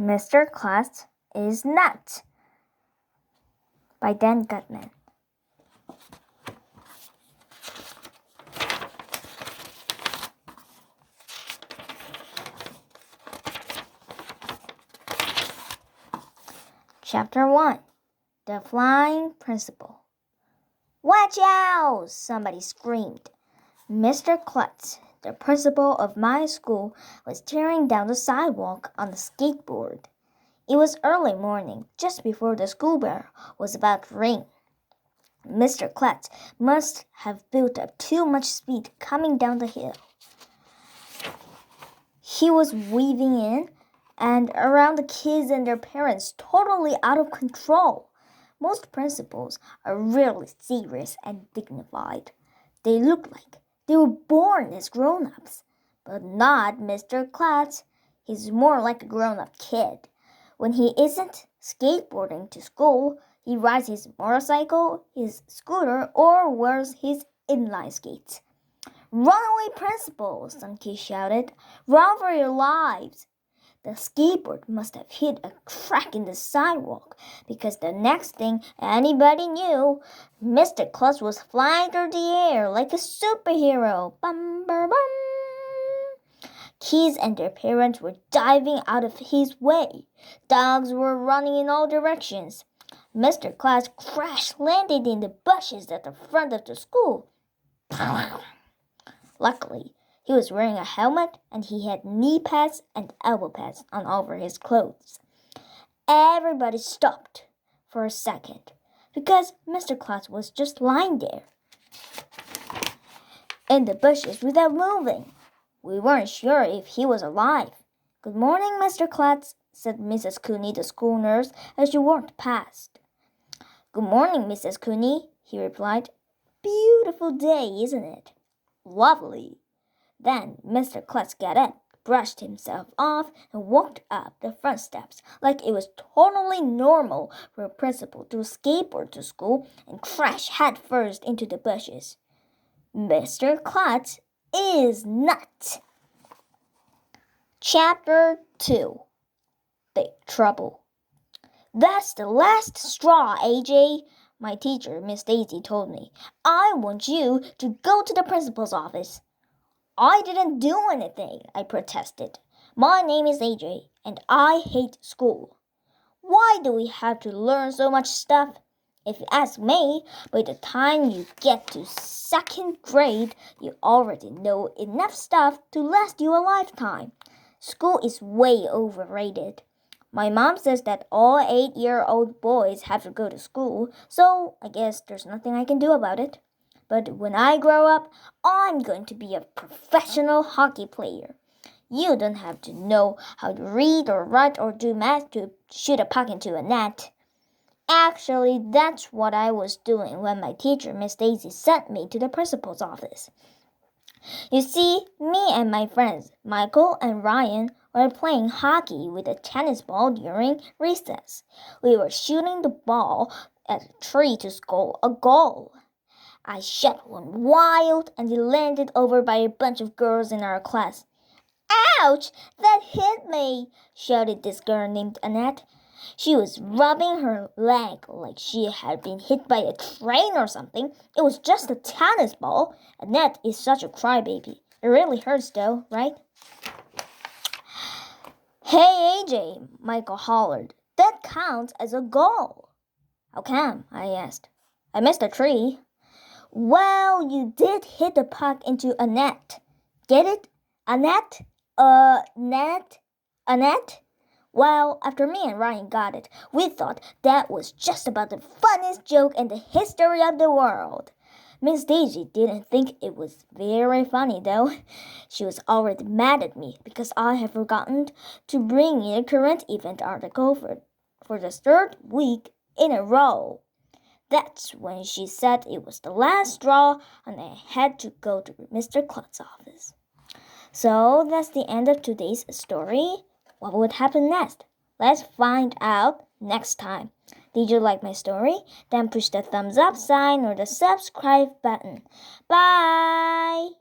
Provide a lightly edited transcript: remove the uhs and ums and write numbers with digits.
Mr. Klutz is nuts by Dan Gutman. Chapter 1. The Flying Principal. "Watch out!" somebody screamed. Mr. Klutz, the principal of my school, was tearing down the sidewalk on a skateboard. It was early morning, just before the school bell was about to ring. Mr. Klutz must have built up too much speed coming down the hill. He was weaving in and around the kids and their parents, totally out of control. Most principals are really serious and dignified. They look like they were born as grown-ups, but not Mr. Klutz. He's more like a grown-up kid. When he isn't skateboarding to school, he rides his motorcycle, his scooter, or wears his inline skates. "Runaway principal!" some kids shouted. "Run for your lives!" The skateboard must have hit a crack in the sidewalk, because the next thing anybody knew, Mr. Klutz was flying through the air like a superhero. Bum, bum, bum. Kids and their parents were diving out of his way. Dogs were running in all directions. Mr. Klutz crash-landed in the bushes at the front of the school. Luckily, he was wearing a helmet and he had knee pads and elbow pads on over his clothes. Everybody stopped for a second because Mr. Klutz was just lying there in the bushes without moving. We weren't sure if he was alive. "Good morning, Mr. Klutz," said Mrs. Cooney, the school nurse, as she walked past. "Good morning, Mrs. Cooney," he replied. "Beautiful day, isn't it?" "Lovely." Then Mr. Klutz got up, brushed himself off, and walked up the front steps like it was totally normal for a principal to skateboard to school and crash headfirst into the bushes. Mr. Klutz is nuts. Chapter 2. Big Trouble. "That's the last straw, AJ," my teacher, Miss Daisy, told me. "I want you to go to the principal's office." "I didn't do anything," I protested. "My name is AJ, and I hate school." "Why do we have to learn so much stuff? If you ask me, by the time you get to second grade, you already know enough stuff to last you a lifetime. School is way overrated. My mom says that all 8-year-old boys have to go to school, so I guess there's nothing I can do about it. But when I grow up, I'm going to be a professional hockey player. You don't have to know how to read or write or do math to shoot a puck into a net." Actually, that's what I was doing when my teacher, Miss Daisy, sent me to the principal's office. You see, me and my friends, Michael and Ryan, were playing hockey with a tennis ball during recess. We were shooting the ball at a tree to score a goal. I shot one wild and it landed over by a bunch of girls in our class. "Ouch! That hit me!" shouted this girl named Annette. She was rubbing her leg like she had been hit by a train or something. It was just a tennis ball. Annette is such a crybaby. It really hurts though, right? "Hey, AJ," Michael hollered. "That counts as a goal." "How come?" I asked. "I missed a tree." "Well, you did hit the puck into a net. Get it? A net? Net? A net?" Well, after me and Ryan got it, we thought that was just about the funniest joke in the history of the world. Miss Daisy didn't think it was very funny, though. She was already mad at me because I had forgotten to bring in a current event article for the third week in a row. That's when she said it was the last straw and I had to go to Mr. Klutz's office. So that's the end of today's story. What would happen next? Let's find out next time. Did you like my story? Then push the thumbs up sign or the subscribe button. Bye!